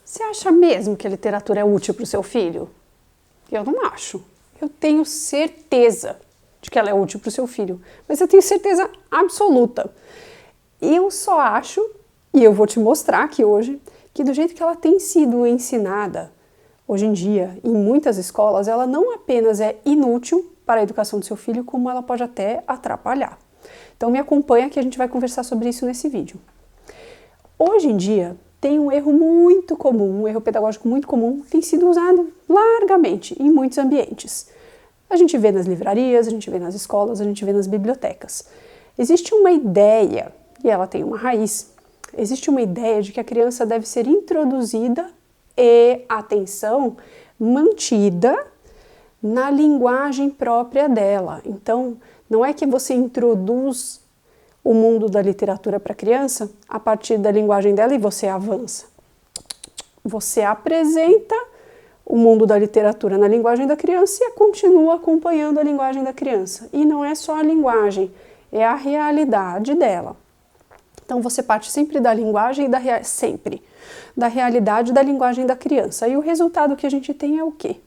Você acha mesmo que a literatura é útil para o seu filho? Eu não acho. Eu tenho certeza de que ela é útil para o seu filho, mas eu tenho certeza absoluta. Eu só acho, e eu vou te mostrar aqui hoje, que do jeito que ela tem sido ensinada hoje em dia, em muitas escolas, ela não apenas é inútil para a educação do seu filho, como ela pode até atrapalhar. Então me acompanha que a gente vai conversar sobre isso nesse vídeo. Hoje em dia, tem um erro muito comum, um erro pedagógico muito comum, que tem sido usado largamente em muitos ambientes. A gente vê nas livrarias, a gente vê nas escolas, a gente vê nas bibliotecas. Existe uma ideia, e ela tem uma raiz, existe uma ideia de que a criança deve ser introduzida e, atenção, mantida na linguagem própria dela. Então, não é que você introduz o mundo da literatura para a criança a partir da linguagem dela e você avança. Você apresenta o mundo da literatura na linguagem da criança e continua acompanhando a linguagem da criança. E não é só a linguagem, é a realidade dela. Então você parte sempre da linguagem da realidade da linguagem da criança. E o resultado que a gente tem é o quê?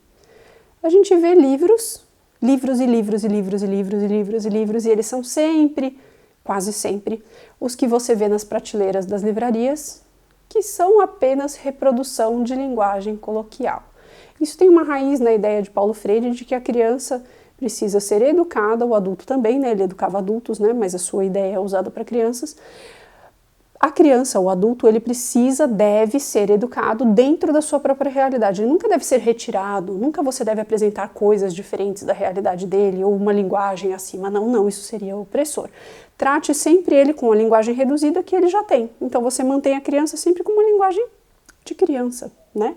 A gente vê livros e livros e livros e livros e livros e livros, e eles são sempre, quase sempre, os que você vê nas prateleiras das livrarias, que são apenas reprodução de linguagem coloquial. Isso tem uma raiz na ideia de Paulo Freire de que a criança precisa ser educada, o adulto também, né? Ele educava adultos, né? Mas a sua ideia é usada para crianças. A criança, o adulto, ele deve ser educado dentro da sua própria realidade. Ele nunca deve ser retirado, nunca você deve apresentar coisas diferentes da realidade dele ou uma linguagem acima. Não, isso seria opressor. Trate sempre ele com a linguagem reduzida que ele já tem. Então você mantém a criança sempre com uma linguagem de criança, né?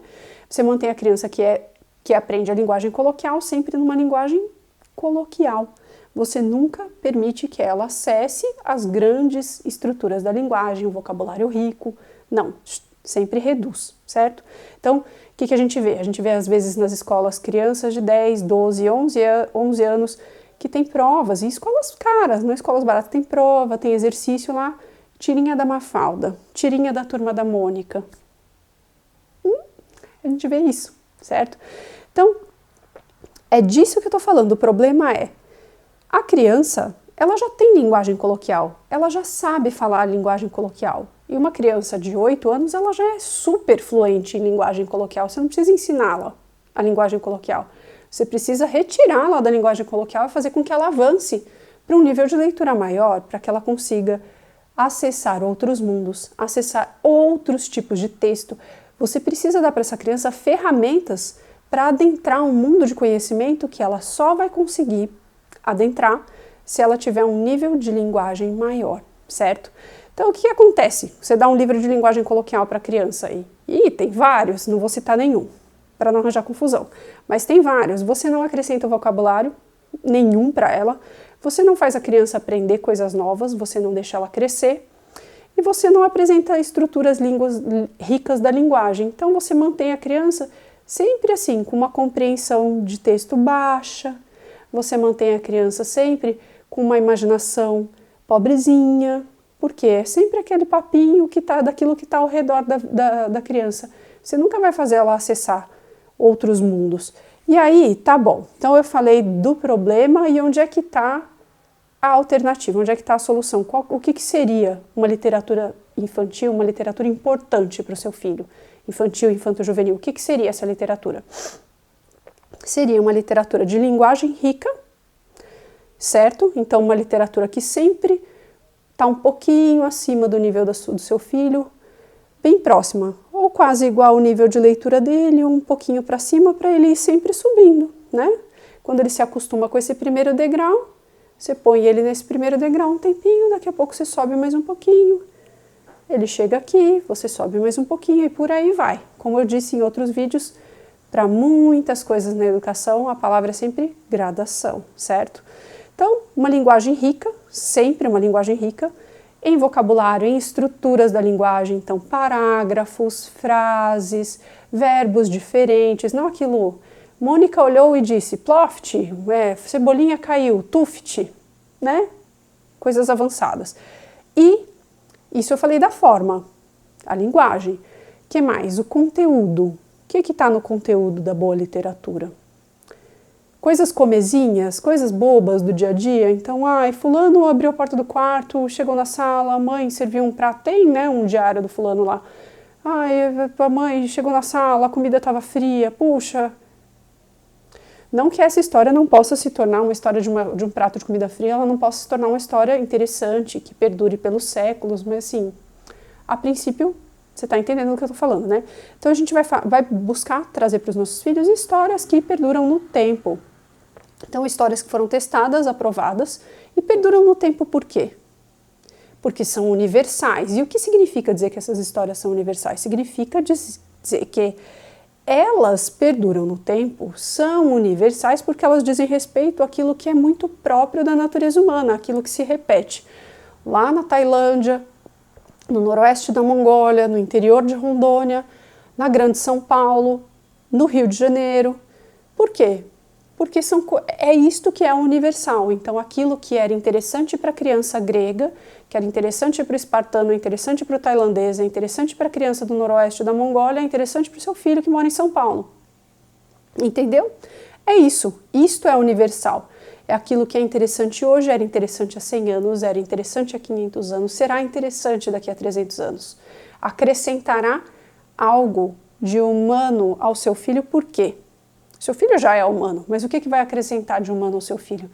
Você mantém a criança que aprende a linguagem coloquial sempre numa linguagem coloquial. Você nunca permite que ela acesse as grandes estruturas da linguagem, o vocabulário rico. Não, sempre reduz, certo? Então, o que a gente vê? A gente vê às vezes nas escolas crianças de 10, 12, 11 anos que tem provas, e escolas caras, não é escolas baratas, tem prova, tem exercício lá, tirinha da Mafalda, tirinha da Turma da Mônica. A gente vê isso, certo? Então, é disso que eu tô falando. O problema é, a criança, ela já tem linguagem coloquial, ela já sabe falar a linguagem coloquial. E uma criança de 8 anos, ela já é super fluente em linguagem coloquial, você não precisa ensiná-la a linguagem coloquial. Você precisa retirá-la da linguagem coloquial e fazer com que ela avance para um nível de leitura maior, para que ela consiga acessar outros mundos, acessar outros tipos de texto. Você precisa dar para essa criança ferramentas para adentrar um mundo de conhecimento que ela só vai conseguir adentrar se ela tiver um nível de linguagem maior, certo? Então, o que acontece? Você dá um livro de linguagem coloquial para a criança aí, e tem vários, não vou citar nenhum, para não arranjar confusão, mas tem vários. Você não acrescenta vocabulário nenhum para ela, você não faz a criança aprender coisas novas, você não deixa ela crescer, e você não apresenta estruturas ricas da linguagem. Então, você mantém a criança sempre assim, com uma compreensão de texto baixa. Você mantém a criança sempre com uma imaginação pobrezinha, porque é sempre aquele papinho daquilo que está ao redor da criança. Você nunca vai fazer ela acessar outros mundos. E aí, tá bom. Então eu falei do problema e onde é que está a alternativa, onde é que está a solução. O que seria uma literatura infantil, uma literatura importante para o seu filho? Infantil, infanto-juvenil. O que seria essa literatura? Seria uma literatura de linguagem rica, certo? Então, uma literatura que sempre está um pouquinho acima do nível do seu filho, bem próxima, ou quase igual ao nível de leitura dele, um pouquinho para cima, para ele ir sempre subindo, né? Quando ele se acostuma com esse primeiro degrau, você põe ele nesse primeiro degrau um tempinho, daqui a pouco você sobe mais um pouquinho, ele chega aqui, você sobe mais um pouquinho e por aí vai. Como eu disse em outros vídeos, para muitas coisas na educação, a palavra é sempre gradação, certo? Então, uma linguagem rica, sempre uma linguagem rica, em vocabulário, em estruturas da linguagem, então parágrafos, frases, verbos diferentes, não aquilo... Mônica olhou e disse, ploft, cebolinha caiu, tuft, né? Coisas avançadas. E isso eu falei da forma, a linguagem. O que mais? O conteúdo. O que está no conteúdo da boa literatura? Coisas comezinhas, coisas bobas do dia a dia. Então, fulano abriu a porta do quarto, chegou na sala, a mãe serviu um prato, tem, né, um diário do fulano lá. A mãe chegou na sala, a comida estava fria, puxa. Não que essa história não possa se tornar uma história de um prato de comida fria, ela não possa se tornar uma história interessante, que perdure pelos séculos, mas assim, a princípio, você está entendendo o que eu estou falando, né? Então a gente vai buscar trazer para os nossos filhos histórias que perduram no tempo. Então histórias que foram testadas, aprovadas e perduram no tempo por quê? Porque são universais. E o que significa dizer que essas histórias são universais? Significa dizer que elas perduram no tempo, são universais porque elas dizem respeito àquilo que é muito próprio da natureza humana, aquilo que se repete lá na Tailândia, no noroeste da Mongólia, no interior de Rondônia, na Grande São Paulo, no Rio de Janeiro. Por quê? Porque é isto que é universal. Então, aquilo que era interessante para a criança grega, que era interessante para o espartano, é interessante para o tailandês, é interessante para a criança do noroeste da Mongólia, é interessante para o seu filho que mora em São Paulo. Entendeu? É isso. Isto é universal. É aquilo que é interessante hoje, era interessante há 100 anos, era interessante há 500 anos, será interessante daqui a 300 anos. Acrescentará algo de humano ao seu filho, por quê? Seu filho já é humano, mas o que vai acrescentar de humano ao seu filho?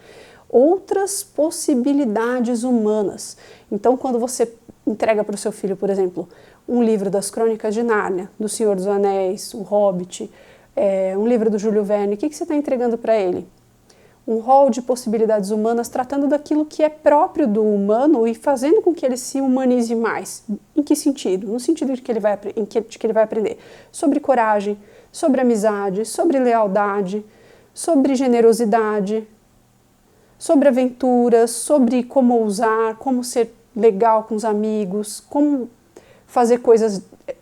Outras possibilidades humanas. Então, quando você entrega para o seu filho, por exemplo, um livro das Crônicas de Nárnia, do Senhor dos Anéis, o Hobbit, um livro do Júlio Verne, o que você está entregando para ele? Um rol de possibilidades humanas tratando daquilo que é próprio do humano e fazendo com que ele se humanize mais. Em que sentido? No sentido de que ele vai aprender sobre coragem, sobre amizade, sobre lealdade, sobre generosidade, sobre aventuras, sobre como ousar, como ser legal com os amigos, como fazer coisas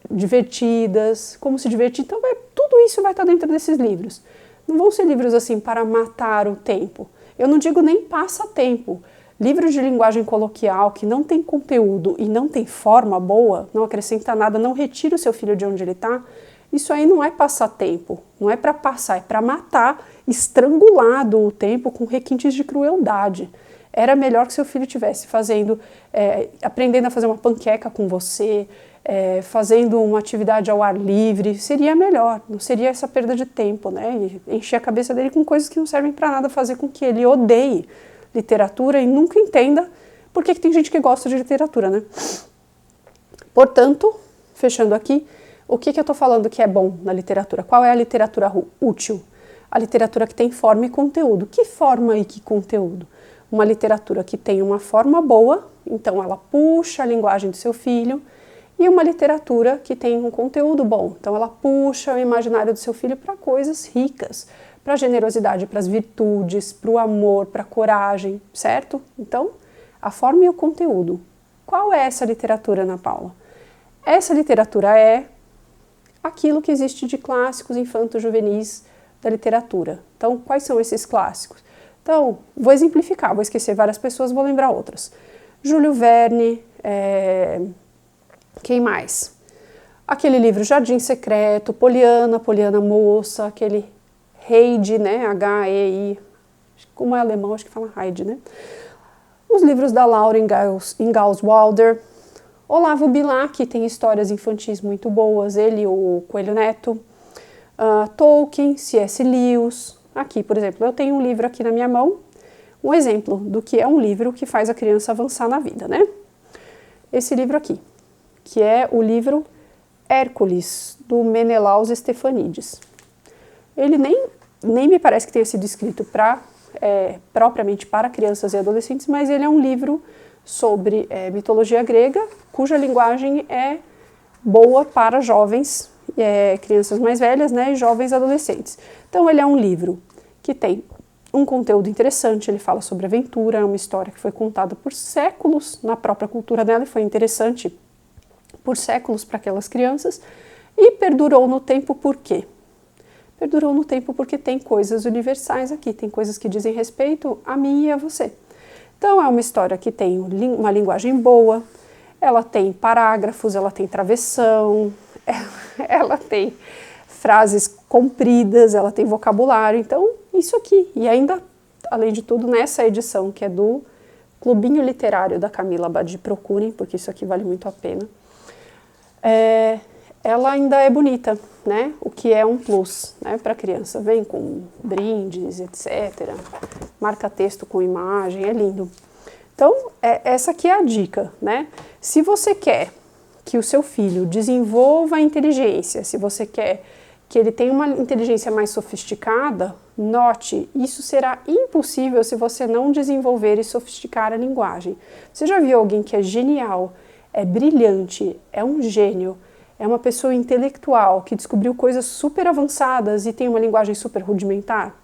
divertidas, como se divertir. Então, tudo isso vai estar dentro desses livros. Não vão ser livros assim para matar o tempo. Eu não digo nem passatempo. Livros de linguagem coloquial que não tem conteúdo e não tem forma boa, não acrescenta nada, não retira o seu filho de onde ele está. Isso aí não é passatempo, não é para passar, é para matar, estrangulado o tempo com requintes de crueldade. Era melhor que seu filho estivesse aprendendo a fazer uma panqueca com você, fazendo uma atividade ao ar livre, seria melhor, não seria essa perda de tempo, né? E encher a cabeça dele com coisas que não servem para nada, fazer com que ele odeie literatura e nunca entenda por que tem gente que gosta de literatura, né? Portanto, fechando aqui, o que eu estou falando que é bom na literatura? Qual é a literatura útil? A literatura que tem forma e conteúdo. Que forma e que conteúdo? Uma literatura que tem uma forma boa, então ela puxa a linguagem do seu filho, e uma literatura que tem um conteúdo bom, então ela puxa o imaginário do seu filho para coisas ricas, para a generosidade, para as virtudes, para o amor, para a coragem, certo? Então, a forma e o conteúdo. Qual é essa literatura, Ana Paula? Essa literatura é aquilo que existe de clássicos infanto-juvenis da literatura. Então, quais são esses clássicos? Então, vou exemplificar, vou esquecer várias pessoas, vou lembrar outras. Júlio Verne, quem mais? Aquele livro Jardim Secreto, Poliana, Poliana Moça, aquele Heidi, né? H-E-I, como é alemão, acho que fala Heidi, né? Os livros da Laura Ingalls Wilder, Olavo Bilac tem histórias infantis muito boas, ele, o Coelho Neto, Tolkien, C.S. Lewis. Aqui, por exemplo, eu tenho um livro aqui na minha mão, um exemplo do que é um livro que faz a criança avançar na vida, né? Esse livro aqui, que é o livro Hércules, do Menelaos Stefanides. Ele nem me parece que tenha sido escrito propriamente para crianças e adolescentes, mas ele é um livro sobre mitologia grega, cuja linguagem é boa para jovens, crianças mais velhas, né, e jovens adolescentes. Então ele é um livro que tem um conteúdo interessante, ele fala sobre aventura, é uma história que foi contada por séculos na própria cultura dela e foi interessante por séculos para aquelas crianças, e perdurou no tempo por quê? Perdurou no tempo porque tem coisas universais aqui, tem coisas que dizem respeito a mim e a você. Então é uma história que tem uma linguagem boa, ela tem parágrafos, ela tem travessão, ela tem frases compridas, ela tem vocabulário, então isso aqui. E ainda, além de tudo, nessa edição, que é do Clubinho Literário da Camila Abadi, procurem, porque isso aqui vale muito a pena. Ela ainda é bonita, né? O que é um plus, né, para a criança. Vem com brindes, etc. Marca texto com imagem, é lindo. Então, essa aqui é a dica, né? Se você quer que o seu filho desenvolva a inteligência, se você quer que ele tenha uma inteligência mais sofisticada, note, isso será impossível se você não desenvolver e sofisticar a linguagem. Você já viu alguém que é genial, é brilhante, é um gênio, é uma pessoa intelectual que descobriu coisas super avançadas e tem uma linguagem super rudimentar?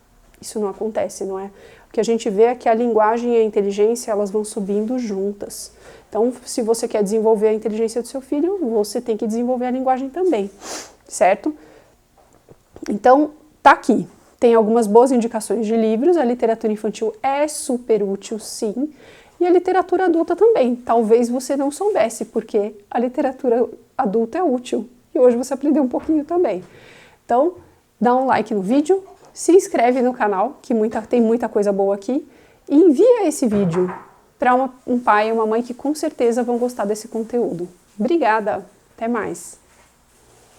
Isso não acontece, não é? O que a gente vê é que a linguagem e a inteligência, elas vão subindo juntas. Então, se você quer desenvolver a inteligência do seu filho, você tem que desenvolver a linguagem também, certo? Então, tá aqui. Tem algumas boas indicações de livros, a literatura infantil é super útil, sim, e a literatura adulta também. Talvez você não soubesse, porque a literatura adulta é útil, e hoje você aprendeu um pouquinho também. Então, dá um like no vídeo, se inscreve no canal, que tem muita coisa boa aqui, e envia esse vídeo para um pai e uma mãe que com certeza vão gostar desse conteúdo. Obrigada, até mais!